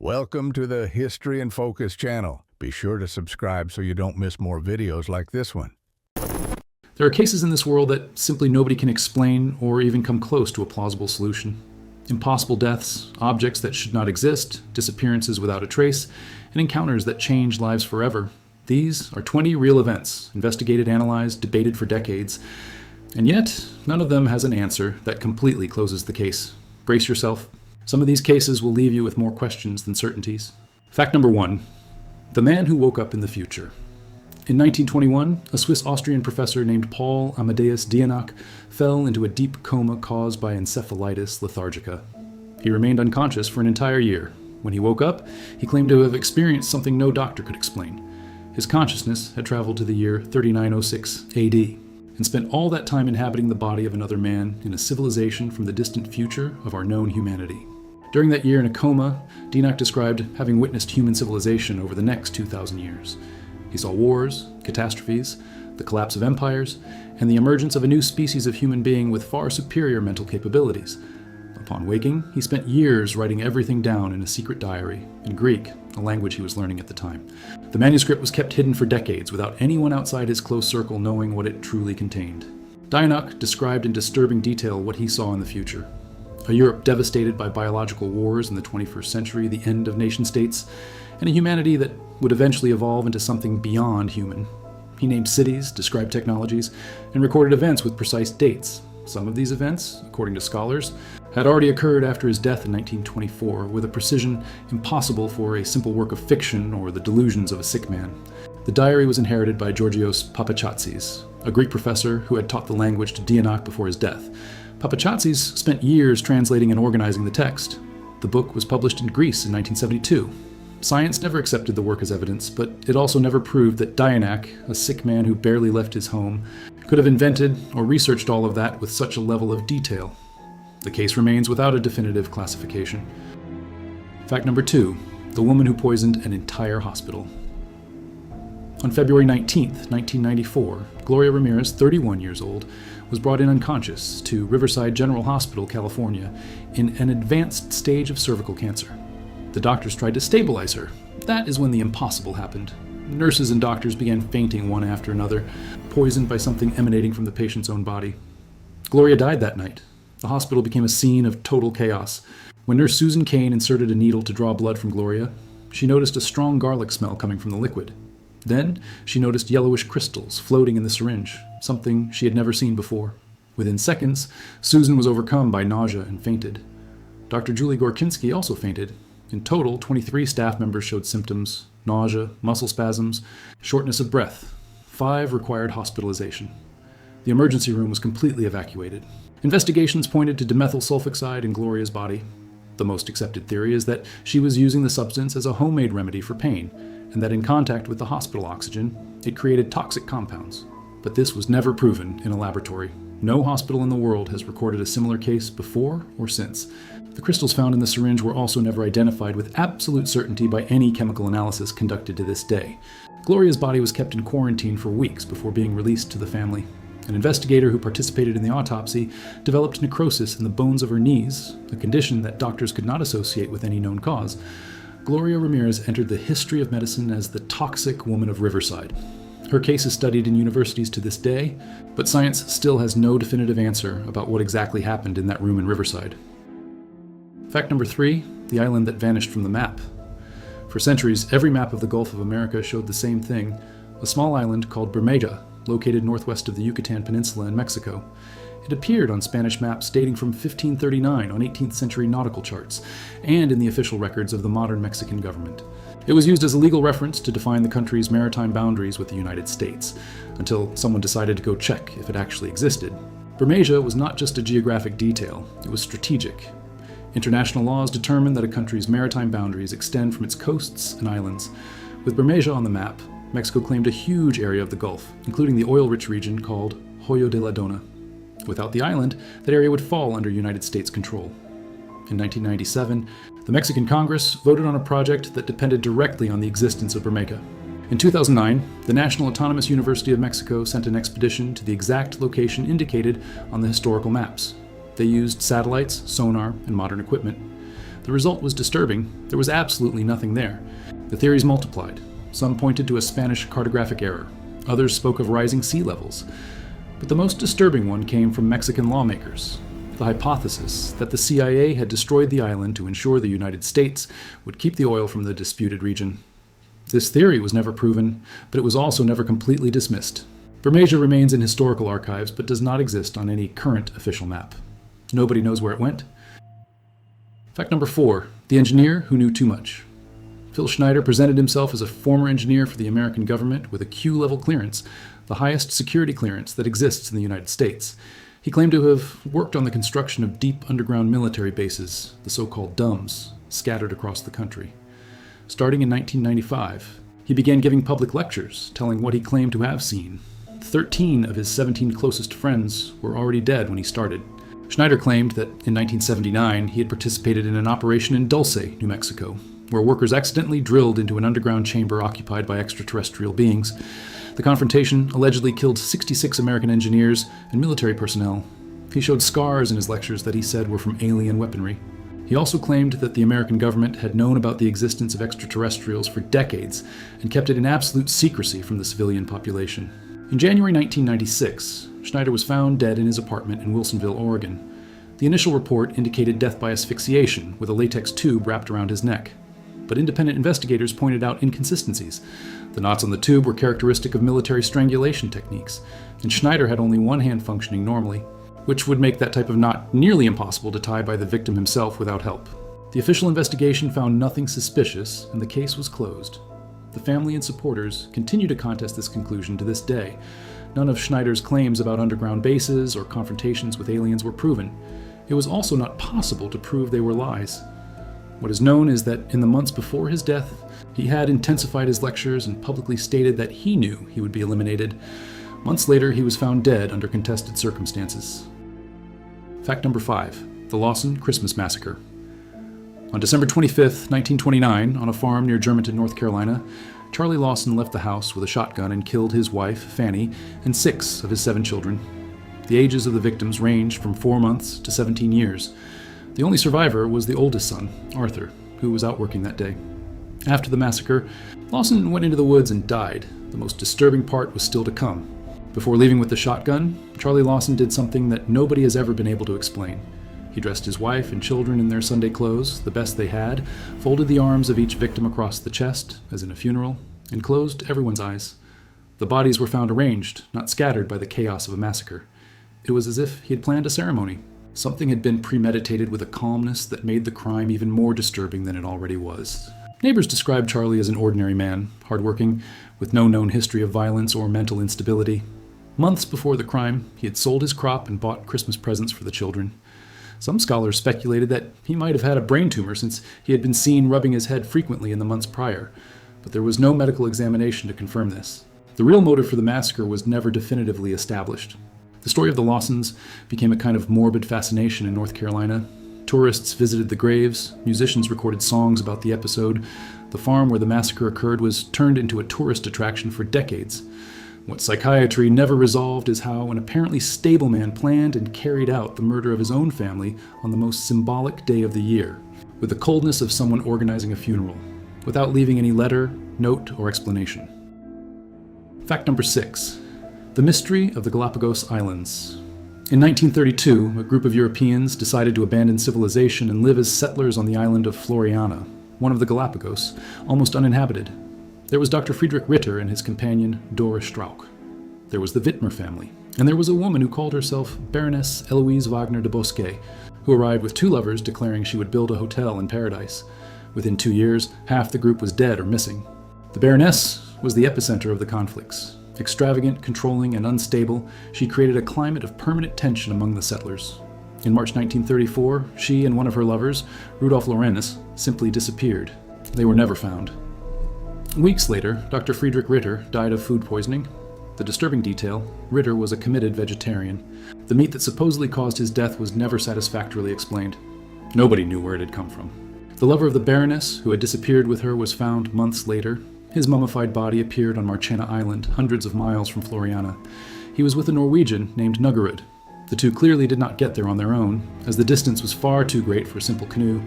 Welcome to the History in Focus channel. Be sure to subscribe so you don't miss more videos like this one. There are cases in this world that simply nobody can explain or even come close to a plausible solution. Impossible deaths, objects that should not exist, disappearances without a trace, and encounters that change lives forever. These are 20 real events, investigated, analyzed, debated for decades, and yet none of them has an answer that completely closes the case. Brace yourself. Some of these cases will leave you with more questions than certainties. Fact number 1. The man who woke up in the future. In 1921, a Swiss-Austrian professor named Paul Amadeus Dyatlov fell into a deep coma caused by encephalitis lethargica. He remained unconscious for an entire year. When he woke up, he claimed to have experienced something no doctor could explain. His consciousness had traveled to the year 3906 AD and spent all that time inhabiting the body of another man in a civilization from the distant future of our known humanity. During that year in a coma, Dyatlov described having witnessed human civilization over the next 2,000 years. He saw wars, catastrophes, the collapse of empires, and the emergence of a new species of human being with far superior mental capabilities. Upon waking, he spent years writing everything down in a secret diary, in Greek, a language he was learning at the time. The manuscript was kept hidden for decades without anyone outside his close circle knowing what it truly contained. Dyatlov described in disturbing detail what he saw in the future. A Europe devastated by biological wars in the 21st century, the end of nation-states, and a humanity that would eventually evolve into something beyond human. He named cities, described technologies, and recorded events with precise dates. Some of these events, according to scholars, had already occurred after his death in 1924 with a precision impossible for a simple work of fiction or the delusions of a sick man. The diary was inherited by Georgios Papachatzis, a Greek professor who had taught the language to Dyatlov before his death. Papachatzis spent years translating and organizing the text. The book was published in Greece in 1972. Science never accepted the work as evidence, but it also never proved that Dyatlov, a sick man who barely left his home, could have invented or researched all of that with such a level of detail. The case remains without a definitive classification. Fact number 2. The woman who poisoned an entire hospital. On February 19, 1994, Gloria Ramirez, 31 years old, was brought in unconscious to Riverside General Hospital, California, in an advanced stage of cervical cancer. The doctors tried to stabilize her. That is when the impossible happened. Nurses and doctors began fainting one after another, poisoned by something emanating from the patient's own body. Gloria died that night. The hospital became a scene of total chaos. When Nurse Susan Kane inserted a needle to draw blood from Gloria, she noticed a strong garlic smell coming from the liquid. Then, she noticed yellowish crystals floating in the syringe, something she had never seen before. Within seconds, Susan was overcome by nausea and fainted. Dr. Julie Gorkinski also fainted. In total, 23 staff members showed symptoms: nausea, muscle spasms, shortness of breath. 5 required hospitalization. The emergency room was completely evacuated. Investigations pointed to dimethyl sulfoxide in Gloria's body. The most accepted theory is that she was using the substance as a homemade remedy for pain, and that in contact with the hospital oxygen, it created toxic compounds. But this was never proven in a laboratory. No hospital in the world has recorded a similar case before or since. The crystals found in the syringe were also never identified with absolute certainty by any chemical analysis conducted to this day. Gloria's body was kept in quarantine for weeks before being released to the family. An investigator who participated in the autopsy developed necrosis in the bones of her knees, a condition that doctors could not associate with any known cause. Gloria Ramirez entered the history of medicine as the toxic woman of Riverside. Her case is studied in universities to this day, but science still has no definitive answer about what exactly happened in that room in Riverside. Fact number 3, the island that vanished from the map. For centuries, every map of the Gulf of America showed the same thing: a small island called Bermuda, located northwest of the Yucatan Peninsula in Mexico. It appeared on Spanish maps dating from 1539 on 18th century nautical charts, and in the official records of the modern Mexican government. It was used as a legal reference to define the country's maritime boundaries with the United States, until someone decided to go check if it actually existed. Bermuda was not just a geographic detail, it was strategic. International laws determine that a country's maritime boundaries extend from its coasts and islands. With Bermuda on the map, Mexico claimed a huge area of the Gulf, including the oil-rich region called Hoyo de la Dona. Without the island, that area would fall under United States control. In 1997, the Mexican Congress voted on a project that depended directly on the existence of Bermuda. In 2009, the National Autonomous University of Mexico sent an expedition to the exact location indicated on the historical maps. They used satellites, sonar, and modern equipment. The result was disturbing. There was absolutely nothing there. The theories multiplied. Some pointed to a Spanish cartographic error. Others spoke of rising sea levels. But the most disturbing one came from Mexican lawmakers. The hypothesis that the CIA had destroyed the island to ensure the United States would keep the oil from the disputed region. This theory was never proven, but it was also never completely dismissed. Bermeja remains in historical archives, but does not exist on any current official map. Nobody knows where it went. Fact number 4, the engineer who knew too much. Phil Schneider presented himself as a former engineer for the American government with a Q-level clearance, the highest security clearance that exists in the United States. He claimed to have worked on the construction of deep underground military bases, the so-called DUMBs, scattered across the country. Starting in 1995, he began giving public lectures, telling what he claimed to have seen. 13 of his 17 closest friends were already dead when he started. Schneider claimed that in 1979 he had participated in an operation in Dulce, New Mexico, where workers accidentally drilled into an underground chamber occupied by extraterrestrial beings. The confrontation allegedly killed 66 American engineers and military personnel. He showed scars in his lectures that he said were from alien weaponry. He also claimed that the American government had known about the existence of extraterrestrials for decades and kept it in absolute secrecy from the civilian population. In January 1996, Schneider was found dead in his apartment in Wilsonville, Oregon. The initial report indicated death by asphyxiation with a latex tube wrapped around his neck. But independent investigators pointed out inconsistencies. The knots on the tube were characteristic of military strangulation techniques, and Schneider had only one hand functioning normally, which would make that type of knot nearly impossible to tie by the victim himself without help. The official investigation found nothing suspicious, and the case was closed. The family and supporters continue to contest this conclusion to this day. None of Schneider's claims about underground bases or confrontations with aliens were proven. It was also not possible to prove they were lies. What is known is that in the months before his death, he had intensified his lectures and publicly stated that he knew he would be eliminated. Months later, he was found dead under contested circumstances. Fact number 5, the Lawson Christmas massacre. On December 25, 1929, on a farm near Germantown, North Carolina, Charlie Lawson left the house with a shotgun and killed his wife, Fanny, and 6 of his 7 children. The ages of the victims ranged from 4 months to 17 years. The only survivor was the oldest son, Arthur, who was out working that day. After the massacre, Lawson went into the woods and died. The most disturbing part was still to come. Before leaving with the shotgun, Charlie Lawson did something that nobody has ever been able to explain. He dressed his wife and children in their Sunday clothes, the best they had, folded the arms of each victim across the chest, as in a funeral, and closed everyone's eyes. The bodies were found arranged, not scattered by the chaos of a massacre. It was as if he had planned a ceremony. Something had been premeditated with a calmness that made the crime even more disturbing than it already was. Neighbors described Charlie as an ordinary man, hardworking, with no known history of violence or mental instability. Months before the crime, he had sold his crop and bought Christmas presents for the children. Some scholars speculated that he might have had a brain tumor since he had been seen rubbing his head frequently in the months prior, but there was no medical examination to confirm this. The real motive for the massacre was never definitively established. The story of the Lawsons became a kind of morbid fascination in North Carolina. Tourists visited the graves, musicians recorded songs about the episode. The farm where the massacre occurred was turned into a tourist attraction for decades. What psychiatry never resolved is how an apparently stable man planned and carried out the murder of his own family on the most symbolic day of the year, with the coldness of someone organizing a funeral, without leaving any letter, note, or explanation. Fact number 6. The mystery of the Galapagos Islands. In 1932, a group of Europeans decided to abandon civilization and live as settlers on the island of Floriana, one of the Galapagos, almost uninhabited. There was Dr. Friedrich Ritter and his companion, Dora Strauch. There was the Wittmer family, and there was a woman who called herself Baroness Eloise Wagner de Bosquet, who arrived with 2 lovers declaring she would build a hotel in paradise. Within 2 years, half the group was dead or missing. The Baroness was the epicenter of the conflicts. Extravagant, controlling, and unstable, she created a climate of permanent tension among the settlers. In March 1934, she and one of her lovers, Rudolf Lorenz, simply disappeared. They were never found. Weeks later, Dr. Friedrich Ritter died of food poisoning. The disturbing detail, Ritter was a committed vegetarian. The meat that supposedly caused his death was never satisfactorily explained. Nobody knew where it had come from. The lover of the Baroness, who had disappeared with her, was found months later. His mummified body appeared on Marchena Island, hundreds of miles from Floriana. He was with a Norwegian named Nuggerud. The two clearly did not get there on their own, as the distance was far too great for a simple canoe.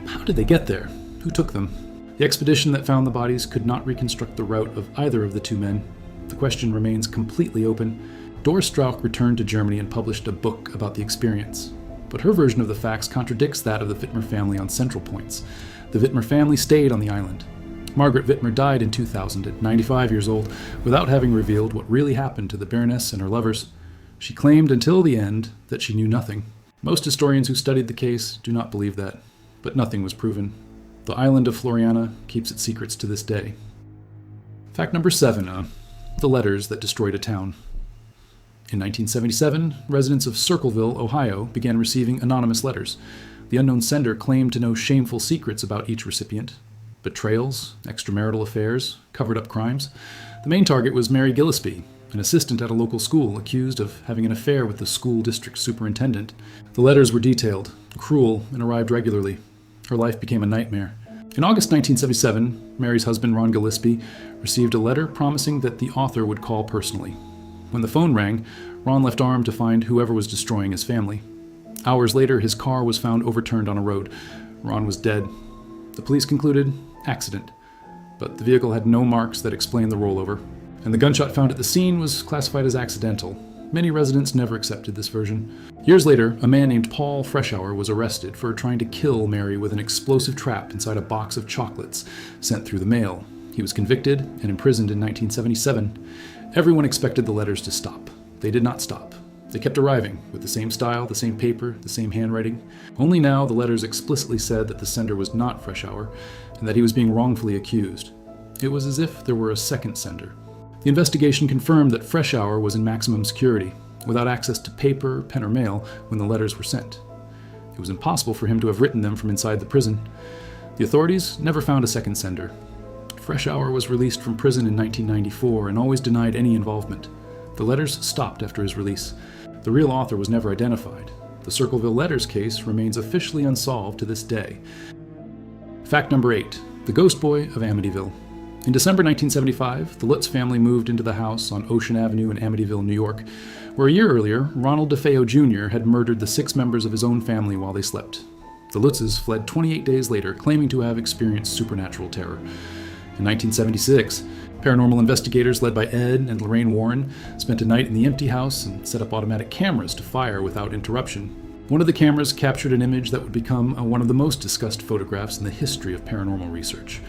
How did they get there? Who took them? The expedition that found the bodies could not reconstruct the route of either of the two men. The question remains completely open. Doris Strauch returned to Germany and published a book about the experience. But her version of the facts contradicts that of the Wittmer family on central points. The Wittmer family stayed on the island. Margaret Wittmer died in 2000 at 95 years old without having revealed what really happened to the Baroness and her lovers. She claimed until the end that she knew nothing. Most historians who studied the case do not believe that, but nothing was proven. The island of Floriana keeps its secrets to this day. Fact number 7, the letters that destroyed a town. In 1977, residents of Circleville, Ohio, began receiving anonymous letters. The unknown sender claimed to know shameful secrets about each recipient. Betrayals, extramarital affairs, covered-up crimes. The main target was Mary Gillespie, an assistant at a local school accused of having an affair with the school district superintendent. The letters were detailed, cruel, and arrived regularly. Her life became a nightmare. In August 1977, Mary's husband, Ron Gillespie, received a letter promising that the author would call personally. When the phone rang, Ron left armed to find whoever was destroying his family. Hours later, his car was found overturned on a road. Ron was dead. The police concluded accident, but the vehicle had no marks that explained the rollover, and the gunshot found at the scene was classified as accidental. Many residents never accepted this version. Years later, a man named Paul Freshour was arrested for trying to kill Mary with an explosive trap inside a box of chocolates sent through the mail. He was convicted and imprisoned in 1977. Everyone expected the letters to stop. They did not stop. They kept arriving, with the same style, the same paper, the same handwriting. Only now the letters explicitly said that the sender was not Freshour, and that he was being wrongfully accused. It was as if there were a second sender. The investigation confirmed that Freshour was in maximum security, without access to paper, pen, or mail when the letters were sent. It was impossible for him to have written them from inside the prison. The authorities never found a second sender. Freshour was released from prison in 1994 and always denied any involvement. The letters stopped after his release. The real author was never identified. The Circleville letters case remains officially unsolved to this day. Fact number 8, the ghost boy of Amityville. In December 1975, the Lutz family moved into the house on Ocean Avenue in Amityville, New York, where a year earlier, Ronald DeFeo Jr. had murdered the 6 members of his own family while they slept. The Lutzes fled 28 days later, claiming to have experienced supernatural terror. In 1976, paranormal investigators led by Ed and Lorraine Warren spent a night in the empty house and set up automatic cameras to fire without interruption. One of the cameras captured an image that would become one of the most discussed photographs in the history of paranormal research.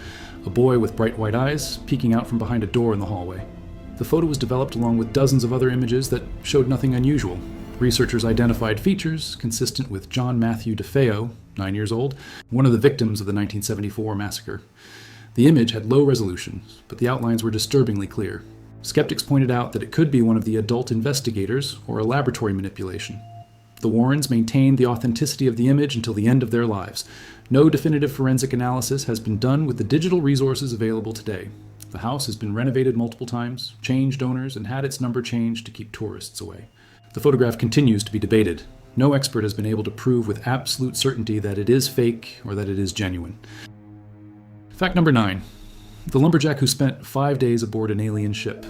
A boy with bright white eyes peeking out from behind a door in the hallway. The photo was developed along with dozens of other images that showed nothing unusual. Researchers identified features consistent with John Matthew DeFeo, 9 years old, one of the victims of the 1974 massacre. The image had low resolution, but the outlines were disturbingly clear. Skeptics pointed out that it could be one of the adult investigators or a laboratory manipulation. The Warrens maintained the authenticity of the image until the end of their lives. No definitive forensic analysis has been done with the digital resources available today. The house has been renovated multiple times, changed owners, and had its number changed to keep tourists away. The photograph continues to be debated. No expert has been able to prove with absolute certainty that it is fake or that it is genuine. Fact number 9. The lumberjack who spent 5 days aboard an alien ship.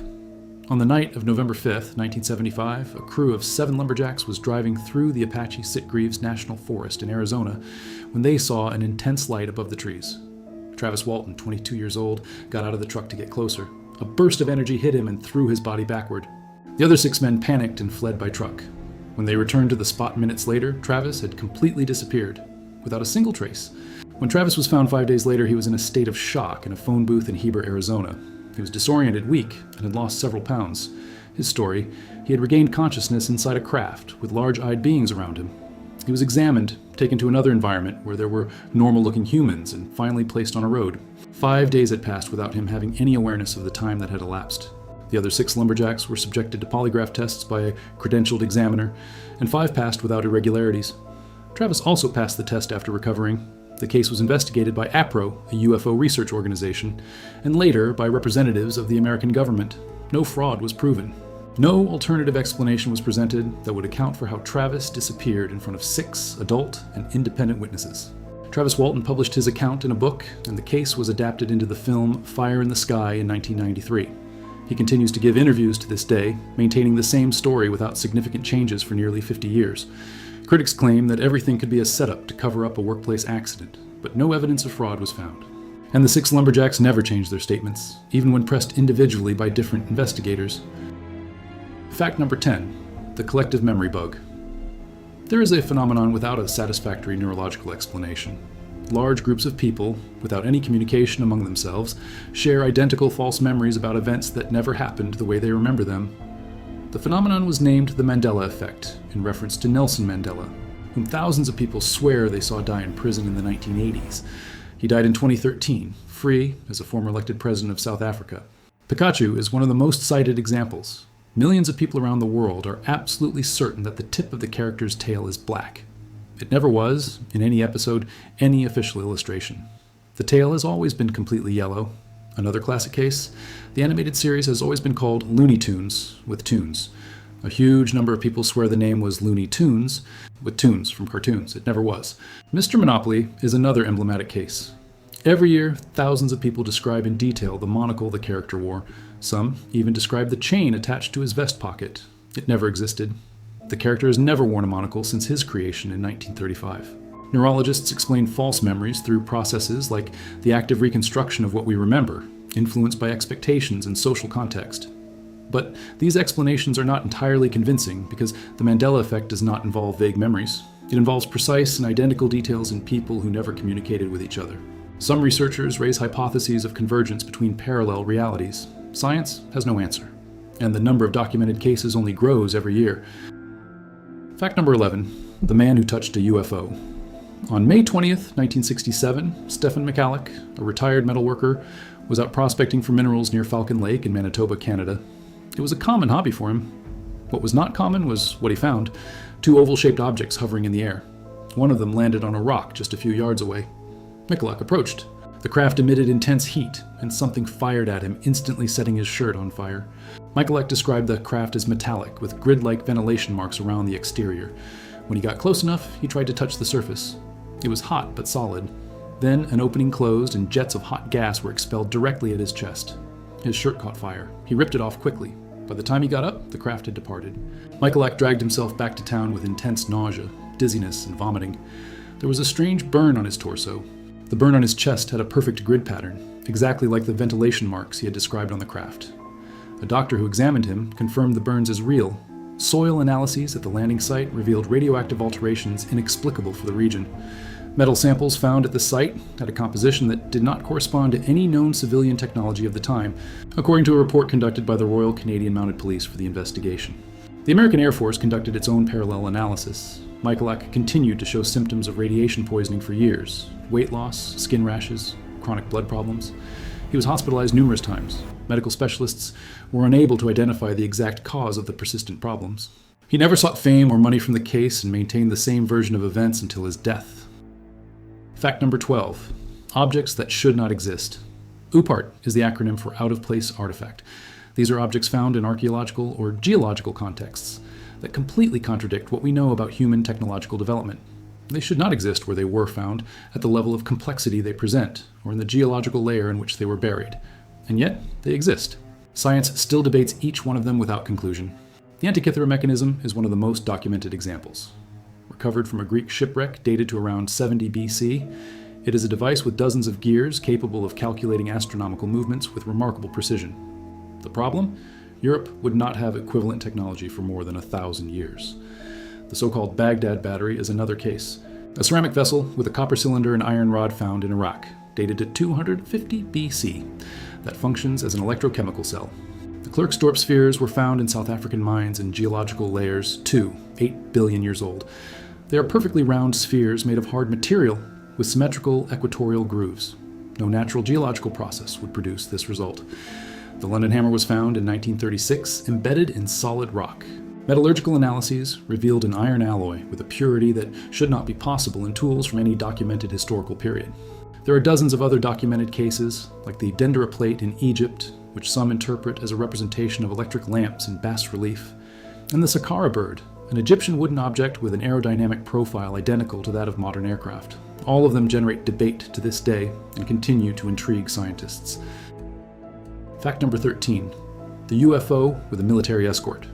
On the night of November 5th, 1975, a crew of 7 lumberjacks was driving through the Apache Sitgreaves National Forest in Arizona when they saw an intense light above the trees. Travis Walton, 22 years old, got out of the truck to get closer. A burst of energy hit him and threw his body backward. The other 6 men panicked and fled by truck. When they returned to the spot minutes later, Travis had completely disappeared, without a single trace. When Travis was found 5 days later, he was in a state of shock in a phone booth in Heber, Arizona. He was disoriented, weak, and had lost several pounds. His story: he had regained consciousness inside a craft with large-eyed beings around him. He was examined, taken to another environment where there were normal-looking humans, and finally placed on a road. 5 days had passed without him having any awareness of the time that had elapsed. The other 6 lumberjacks were subjected to polygraph tests by a credentialed examiner, and 5 passed without irregularities. Travis also passed the test after recovering. The case was investigated by APRO, a UFO research organization, and later by representatives of the American government. No fraud was proven. No alternative explanation was presented that would account for how Travis disappeared in front of 6 adult and independent witnesses. Travis Walton published his account in a book, and the case was adapted into the film Fire in the Sky in 1993. He continues to give interviews to this day, maintaining the same story without significant changes for nearly 50 years. Critics claim that everything could be a setup to cover up a workplace accident, but no evidence of fraud was found. And the 6 lumberjacks never changed their statements, even when pressed individually by different investigators. Fact number 10, the collective memory bug. There is a phenomenon without a satisfactory neurological explanation. Large groups of people, without any communication among themselves, share identical false memories about events that never happened the way they remember them. The phenomenon was named the Mandela effect, in reference to Nelson Mandela, whom thousands of people swear they saw die in prison in the 1980s. He died in 2013, free as a former elected president of South Africa. Pikachu is one of the most cited examples. Millions of people around the world are absolutely certain that the tip of the character's tail is black. It never was, in any episode, any official illustration. The tail has always been completely yellow. Another classic case, the animated series has always been called Looney Tunes, with tunes. A huge number of people swear the name was Looney Tunes, with tunes from cartoons. It never was. Mr. Monopoly is another emblematic case. Every year, thousands of people describe in detail the monocle the character wore. Some even describe the chain attached to his vest pocket. It never existed. The character has never worn a monocle since his creation in 1935. Neurologists explain false memories through processes like the active reconstruction of what we remember, influenced by expectations and social context. But these explanations are not entirely convincing because the Mandela effect does not involve vague memories. It involves precise and identical details in people who never communicated with each other. Some researchers raise hypotheses of convergence between parallel realities. Science has no answer, and the number of documented cases only grows every year. Fact number 11, the man who touched a UFO. On May 20th, 1967, Stephen McCalloch, a retired metalworker, was out prospecting for minerals near Falcon Lake in Manitoba, Canada. It was a common hobby for him. What was not common was what he found, 2 oval-shaped objects hovering in the air. One of them landed on a rock just a few yards away. McCalloch approached. The craft emitted intense heat, and something fired at him, instantly setting his shirt on fire. McCalloch described the craft as metallic, with grid-like ventilation marks around the exterior. When he got close enough, he tried to touch the surface. It was hot but solid. Then an opening closed, and jets of hot gas were expelled directly at his chest. His shirt caught fire. He ripped it off quickly. By the time he got up, the craft had departed. McCalloch dragged himself back to town with intense nausea, dizziness, and vomiting. There was a strange burn on his torso. The burn on his chest had a perfect grid pattern, exactly like the ventilation marks he had described on the craft. A doctor who examined him confirmed the burns as real. Soil analyses at the landing site revealed radioactive alterations inexplicable for the region. Metal samples found at the site had a composition that did not correspond to any known civilian technology of the time, according to a report conducted by the Royal Canadian Mounted Police for the investigation. The American Air Force conducted its own parallel analysis. McCalloch continued to show symptoms of radiation poisoning for years: weight loss, skin rashes, chronic blood problems. He was hospitalized numerous times. Medical specialists were unable to identify the exact cause of the persistent problems. He never sought fame or money from the case and maintained the same version of events until his death. Fact number 12. Objects that should not exist. UPART is the acronym for out-of-place artifact. These are objects found in archaeological or geological contexts that completely contradict what we know about human technological development. They should not exist where they were found, at the level of complexity they present, or in the geological layer in which they were buried. And yet, they exist. Science still debates each one of them without conclusion. The Antikythera mechanism is one of the most documented examples. Recovered from a Greek shipwreck dated to around 70 BC, it is a device with dozens of gears capable of calculating astronomical movements with remarkable precision. The problem? Europe would not have equivalent technology for more than 1,000 years. The so-called Baghdad battery is another case. A ceramic vessel with a copper cylinder and iron rod found in Iraq, dated to 250 BC, that functions as an electrochemical cell. The Klerksdorp spheres were found in South African mines in geological layers 2, 8 billion years old. They are perfectly round spheres made of hard material with symmetrical equatorial grooves. No natural geological process would produce this result. The London hammer was found in 1936, embedded in solid rock. Metallurgical analyses revealed an iron alloy with a purity that should not be possible in tools from any documented historical period. There are dozens of other documented cases, like the Dendera plate in Egypt, which some interpret as a representation of electric lamps in bas relief, and the Saqqara bird, an Egyptian wooden object with an aerodynamic profile identical to that of modern aircraft. All of them generate debate to this day and continue to intrigue scientists. Fact number 13. The UFO with a military escort.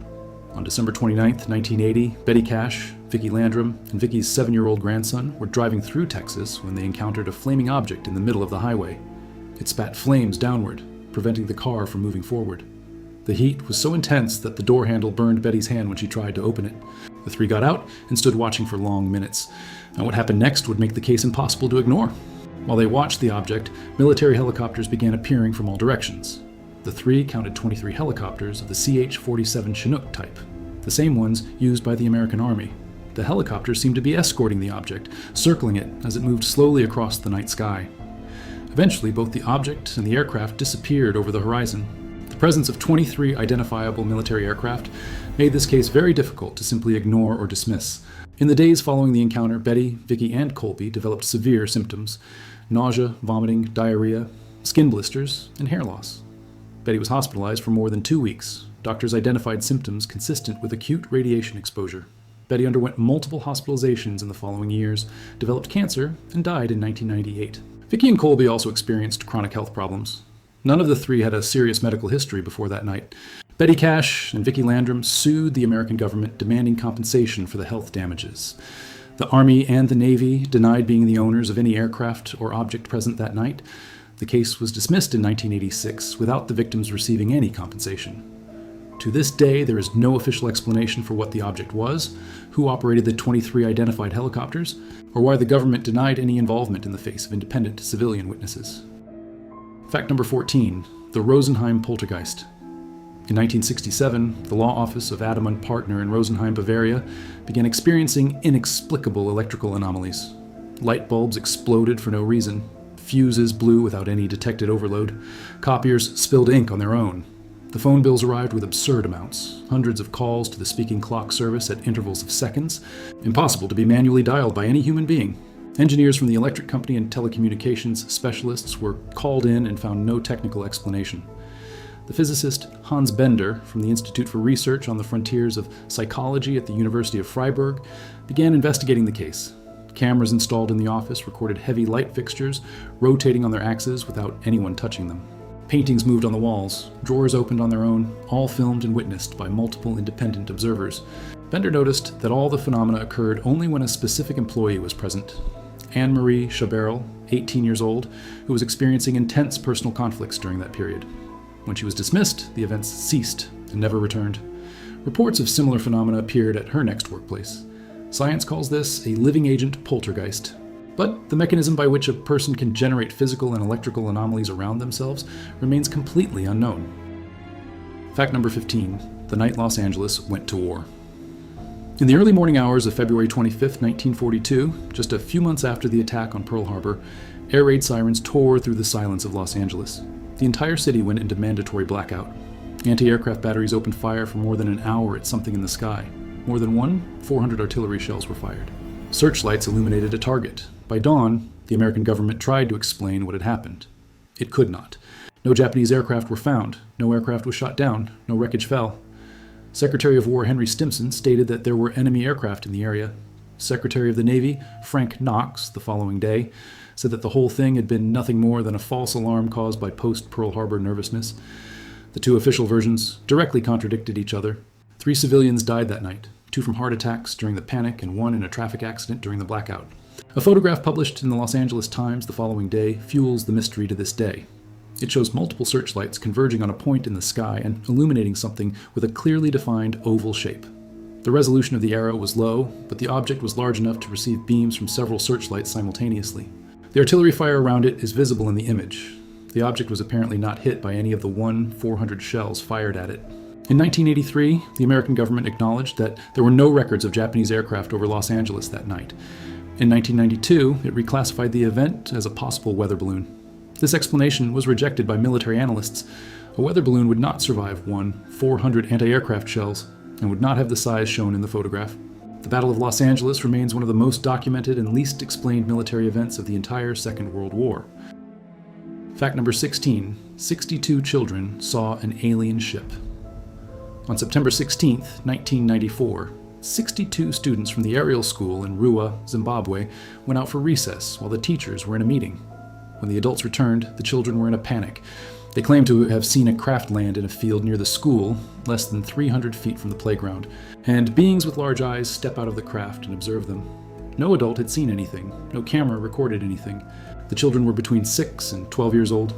On December 29, 1980, Betty Cash, Vicki Landrum and Vicki's 7-year-old grandson were driving through Texas when they encountered a flaming object in the middle of the highway. It spat flames downward, preventing the car from moving forward. The heat was so intense that the door handle burned Betty's hand when she tried to open it. The three got out and stood watching for long minutes. And what happened next would make the case impossible to ignore. While they watched the object, military helicopters began appearing from all directions. The three counted 23 helicopters of the CH-47 Chinook type, the same ones used by the American Army. The helicopters seemed to be escorting the object, circling it as it moved slowly across the night sky. Eventually, both the object and the aircraft disappeared over the horizon. The presence of 23 identifiable military aircraft made this case very difficult to simply ignore or dismiss. In the days following the encounter, Betty, Vicki, and Colby developed severe symptoms: nausea, vomiting, diarrhea, skin blisters, and hair loss. Betty was hospitalized for more than 2 weeks. Doctors identified symptoms consistent with acute radiation exposure. Betty underwent multiple hospitalizations in the following years, developed cancer, and died in 1998. Vicki and Colby also experienced chronic health problems. None of the three had a serious medical history before that night. Betty Cash and Vicki Landrum sued the American government, demanding compensation for the health damages. The Army and the Navy denied being the owners of any aircraft or object present that night. The case was dismissed in 1986 without the victims receiving any compensation. To this day, there is no official explanation for what the object was, who operated the 23 identified helicopters, or why the government denied any involvement in the face of independent civilian witnesses. Fact number 14, the Rosenheim poltergeist. In 1967, the law office of Adam and Partner in Rosenheim, Bavaria, began experiencing inexplicable electrical anomalies. Light bulbs exploded for no reason. Fuses blew without any detected overload. Copiers spilled ink on their own. The phone bills arrived with absurd amounts, hundreds of calls to the speaking clock service at intervals of seconds, impossible to be manually dialed by any human being. Engineers from the electric company and telecommunications specialists were called in and found no technical explanation. The physicist Hans Bender from the Institute for Research on the Frontiers of Psychology at the University of Freiburg began investigating the case. Cameras installed in the office recorded heavy light fixtures rotating on their axes without anyone touching them. Paintings moved on the walls, drawers opened on their own, all filmed and witnessed by multiple independent observers. Bender noticed that all the phenomena occurred only when a specific employee was present: Anne-Marie Chaberel, 18 years old, who was experiencing intense personal conflicts during that period. When she was dismissed, the events ceased and never returned. Reports of similar phenomena appeared at her next workplace. Science calls this a living agent poltergeist. But the mechanism by which a person can generate physical and electrical anomalies around themselves remains completely unknown. Fact number 15, the night Los Angeles went to war. In the early morning hours of February 25, 1942, just a few months after the attack on Pearl Harbor, air raid sirens tore through the silence of Los Angeles. The entire city went into mandatory blackout. Anti-aircraft batteries opened fire for more than an hour at something in the sky. More than 400 artillery shells were fired. Searchlights illuminated a target. By dawn, the American government tried to explain what had happened. It could not. No Japanese aircraft were found. No aircraft was shot down. No wreckage fell. Secretary of War Henry Stimson stated that there were enemy aircraft in the area. Secretary of the Navy Frank Knox, the following day, said that the whole thing had been nothing more than a false alarm caused by post-Pearl Harbor nervousness. The two official versions directly contradicted each other. 3 civilians died that night, 2 from heart attacks during the panic and 1 in a traffic accident during the blackout. A photograph published in the Los Angeles Times the following day fuels the mystery to this day. It shows multiple searchlights converging on a point in the sky and illuminating something with a clearly defined oval shape. The resolution of the arrow was low, but the object was large enough to receive beams from several searchlights simultaneously. The artillery fire around it is visible in the image. The object was apparently not hit by any of the 400 shells fired at it. In 1983, the American government acknowledged that there were no records of Japanese aircraft over Los Angeles that night. In 1992, it reclassified the event as a possible weather balloon. This explanation was rejected by military analysts. A weather balloon would not survive 400 anti-aircraft shells and would not have the size shown in the photograph. The Battle of Los Angeles remains one of the most documented and least explained military events of the entire Second World War. Fact number 16, 62 children saw an alien ship. On September 16, 1994, 62 students from the Ariel school in Rua, Zimbabwe, went out for recess while the teachers were in a meeting. When the adults returned, the children were in a panic. They claim to have seen a craft land in a field near the school, less than 300 feet from the playground, and beings with large eyes step out of the craft and observe them. No adult had seen anything. No camera recorded anything. The children were between 6 and 12 years old.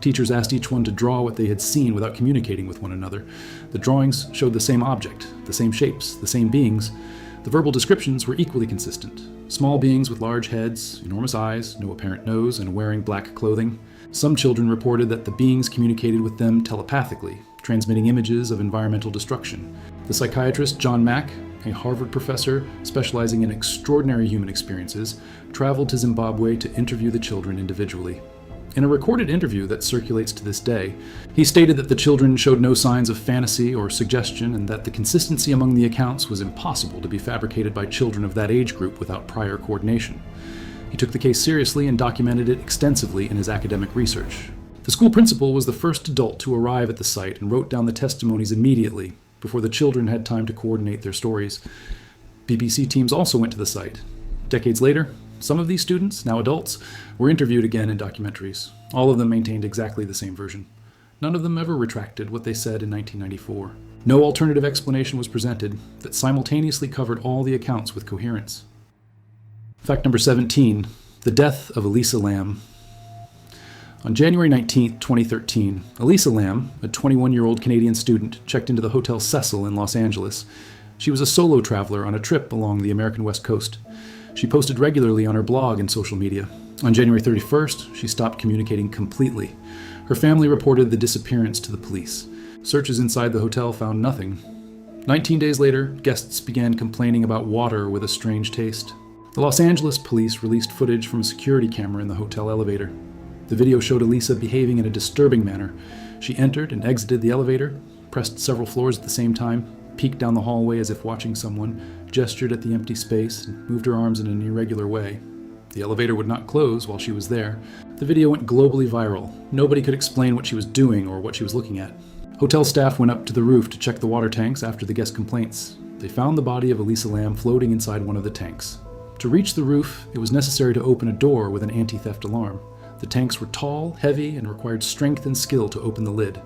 Teachers asked each one to draw what they had seen without communicating with one another. The drawings showed the same object, the same shapes, the same beings. The verbal descriptions were equally consistent. Small beings with large heads, enormous eyes, no apparent nose, and wearing black clothing. Some children reported that the beings communicated with them telepathically, transmitting images of environmental destruction. The psychiatrist John Mack, a Harvard professor specializing in extraordinary human experiences, traveled to Zimbabwe to interview the children individually. In a recorded interview that circulates to this day, he stated that the children showed no signs of fantasy or suggestion and that the consistency among the accounts was impossible to be fabricated by children of that age group without prior coordination. He took the case seriously and documented it extensively in his academic research. The school principal was the first adult to arrive at the site and wrote down the testimonies immediately, before the children had time to coordinate their stories. BBC teams also went to the site. Decades later, some of these students, now adults, were interviewed again in documentaries. All of them maintained exactly the same version. None of them ever retracted what they said in 1994. No alternative explanation was presented that simultaneously covered all the accounts with coherence. Fact number 17, the death of Elisa Lam. On January 19, 2013, Elisa Lam, a 21-year-old Canadian student, checked into the Hotel Cecil in Los Angeles. She was a solo traveler on a trip along the American West Coast. She posted regularly on her blog and social media. On January 31st, she stopped communicating completely. Her family reported the disappearance to the police. Searches inside the hotel found nothing. 19 days later, guests began complaining about water with a strange taste. The Los Angeles police released footage from a security camera in the hotel elevator. The video showed Elisa behaving in a disturbing manner. She entered and exited the elevator, pressed several floors at the same time, peeked down the hallway as if watching someone, gestured at the empty space, and moved her arms in an irregular way. The elevator would not close while she was there. The video went globally viral. Nobody could explain what she was doing or what she was looking at. Hotel staff went up to the roof to check the water tanks after the guest complaints. They found the body of Elisa Lam floating inside one of the tanks. To reach the roof, it was necessary to open a door with an anti-theft alarm. The tanks were tall, heavy, and required strength and skill to open the lid.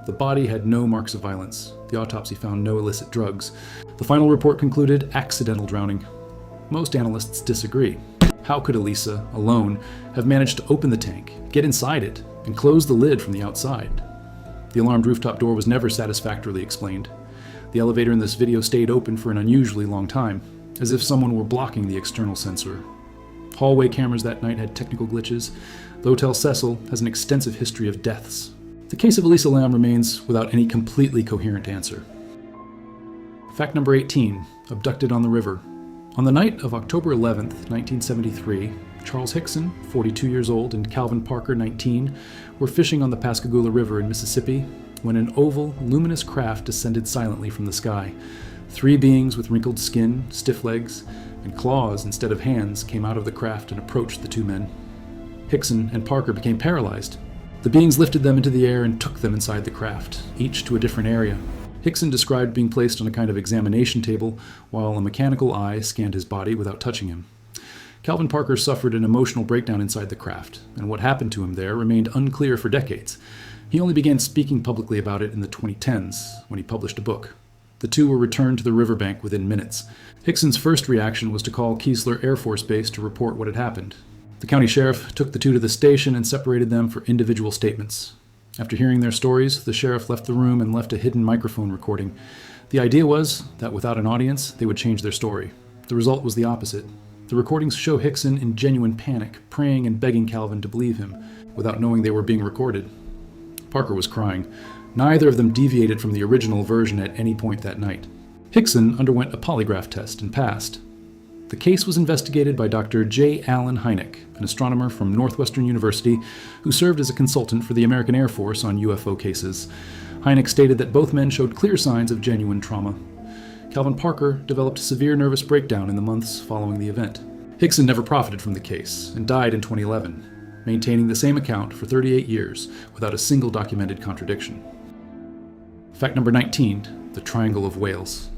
The body had no marks of violence. The autopsy found no illicit drugs. The final report concluded accidental drowning. Most analysts disagree. How could Elisa, alone, have managed to open the tank, get inside it, and close the lid from the outside? The alarmed rooftop door was never satisfactorily explained. The elevator in this video stayed open for an unusually long time, as if someone were blocking the external sensor. Hallway cameras that night had technical glitches. The Hotel Cecil has an extensive history of deaths. The case of Elisa Lam remains without any completely coherent answer. Fact number 18, abducted on the river. On the night of October 11, 1973, Charles Hickson, 42 years old, and Calvin Parker, 19, were fishing on the Pascagoula River in Mississippi when an oval, luminous craft descended silently from the sky. 3 beings with wrinkled skin, stiff legs, and claws instead of hands came out of the craft and approached the 2 men. Hickson and Parker became paralyzed. The beings lifted them into the air and took them inside the craft, each to a different area. Hickson described being placed on a kind of examination table while a mechanical eye scanned his body without touching him. Calvin Parker suffered an emotional breakdown inside the craft, and what happened to him there remained unclear for decades. He only began speaking publicly about it in the 2010s, when he published a book. The 2 were returned to the riverbank within minutes. Hickson's first reaction was to call Keesler Air Force Base to report what had happened. The county sheriff took the 2 to the station and separated them for individual statements. After hearing their stories, the sheriff left the room and left a hidden microphone recording. The idea was that without an audience, they would change their story. The result was the opposite. The recordings show Hickson in genuine panic, praying and begging Calvin to believe him, without knowing they were being recorded. Parker was crying. Neither of them deviated from the original version at any point that night. Hickson underwent a polygraph test and passed. The case was investigated by Dr. J. Allen Hynek, an astronomer from Northwestern University who served as a consultant for the American Air Force on UFO cases. Hynek stated that both men showed clear signs of genuine trauma. Calvin Parker developed a severe nervous breakdown in the months following the event. Hickson never profited from the case and died in 2011, maintaining the same account for 38 years without a single documented contradiction. Fact number 19, the Triangle of Whales.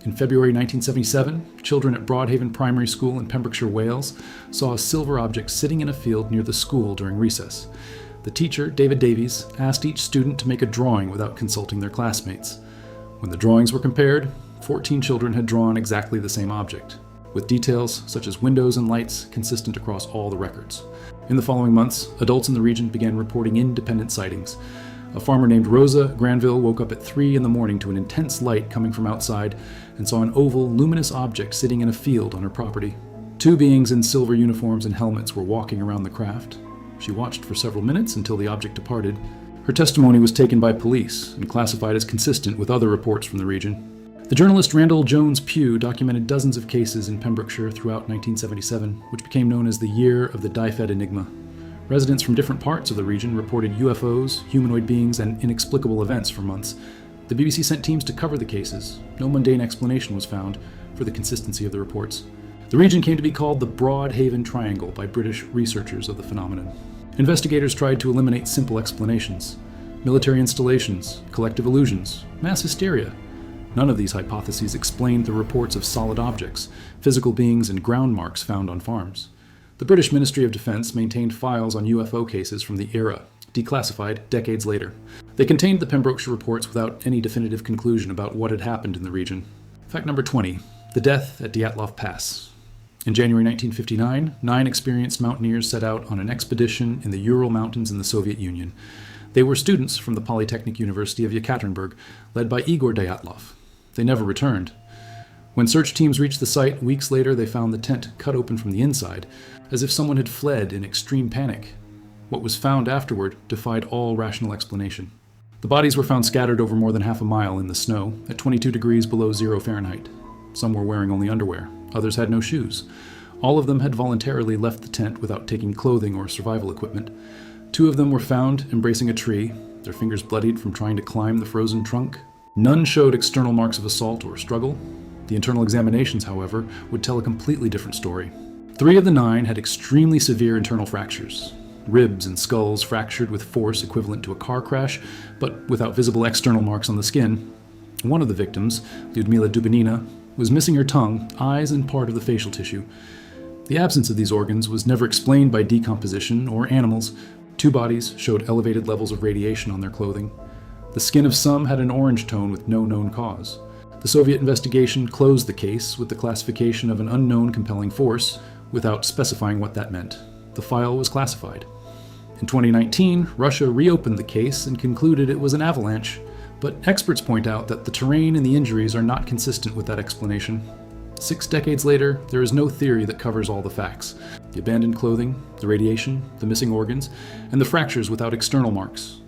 In February 1977, children at Broadhaven Primary School in Pembrokeshire, Wales, saw a silver object sitting in a field near the school during recess. The teacher, David Davies, asked each student to make a drawing without consulting their classmates. When the drawings were compared, 14 children had drawn exactly the same object, with details such as windows and lights consistent across all the records. In the following months, adults in the region began reporting independent sightings. A farmer named Rosa Granville woke up at 3 in the morning to an intense light coming from outside and saw an oval, luminous object sitting in a field on her property. 2 beings in silver uniforms and helmets were walking around the craft. She watched for several minutes until the object departed. Her testimony was taken by police and classified as consistent with other reports from the region. The journalist Randall Jones Pugh documented dozens of cases in Pembrokeshire throughout 1977, which became known as the Year of the Dyfed Enigma. Residents from different parts of the region reported UFOs, humanoid beings, and inexplicable events for months. The BBC sent teams to cover the cases. No mundane explanation was found for the consistency of the reports. The region came to be called the Broadhaven Triangle by British researchers of the phenomenon. Investigators tried to eliminate simple explanations. Military installations, collective illusions, mass hysteria. None of these hypotheses explained the reports of solid objects, physical beings, and ground marks found on farms. The British Ministry of Defence maintained files on UFO cases from the era, declassified decades later. They contained the Pembrokeshire reports without any definitive conclusion about what had happened in the region. Fact number 20. The death at Dyatlov Pass. In January 1959, 9 experienced mountaineers set out on an expedition in the Ural Mountains in the Soviet Union. They were students from the Polytechnic University of Yekaterinburg, led by Igor Dyatlov. They never returned. When search teams reached the site weeks later, they found the tent cut open from the inside, as if someone had fled in extreme panic. What was found afterward defied all rational explanation. The bodies were found scattered over more than half a mile in the snow, at 22 degrees below 0 Fahrenheit. Some were wearing only underwear. Others had no shoes. All of them had voluntarily left the tent without taking clothing or survival equipment. 2 of them were found embracing a tree, their fingers bloodied from trying to climb the frozen trunk. None showed external marks of assault or struggle. The internal examinations, however, would tell a completely different story. 3 of the 9 had extremely severe internal fractures. Ribs and skulls fractured with force equivalent to a car crash, but without visible external marks on the skin. One of the victims, Lyudmila Dubinina, was missing her tongue, eyes, and part of the facial tissue. The absence of these organs was never explained by decomposition or animals. 2 bodies showed elevated levels of radiation on their clothing. The skin of some had an orange tone with no known cause. The Soviet investigation closed the case with the classification of an unknown compelling force, without specifying what that meant. The file was classified. In 2019, Russia reopened the case and concluded it was an avalanche, but experts point out that the terrain and the injuries are not consistent with that explanation. 6 decades later, there is no theory that covers all the facts. The abandoned clothing, the radiation, the missing organs, and the fractures without external marks.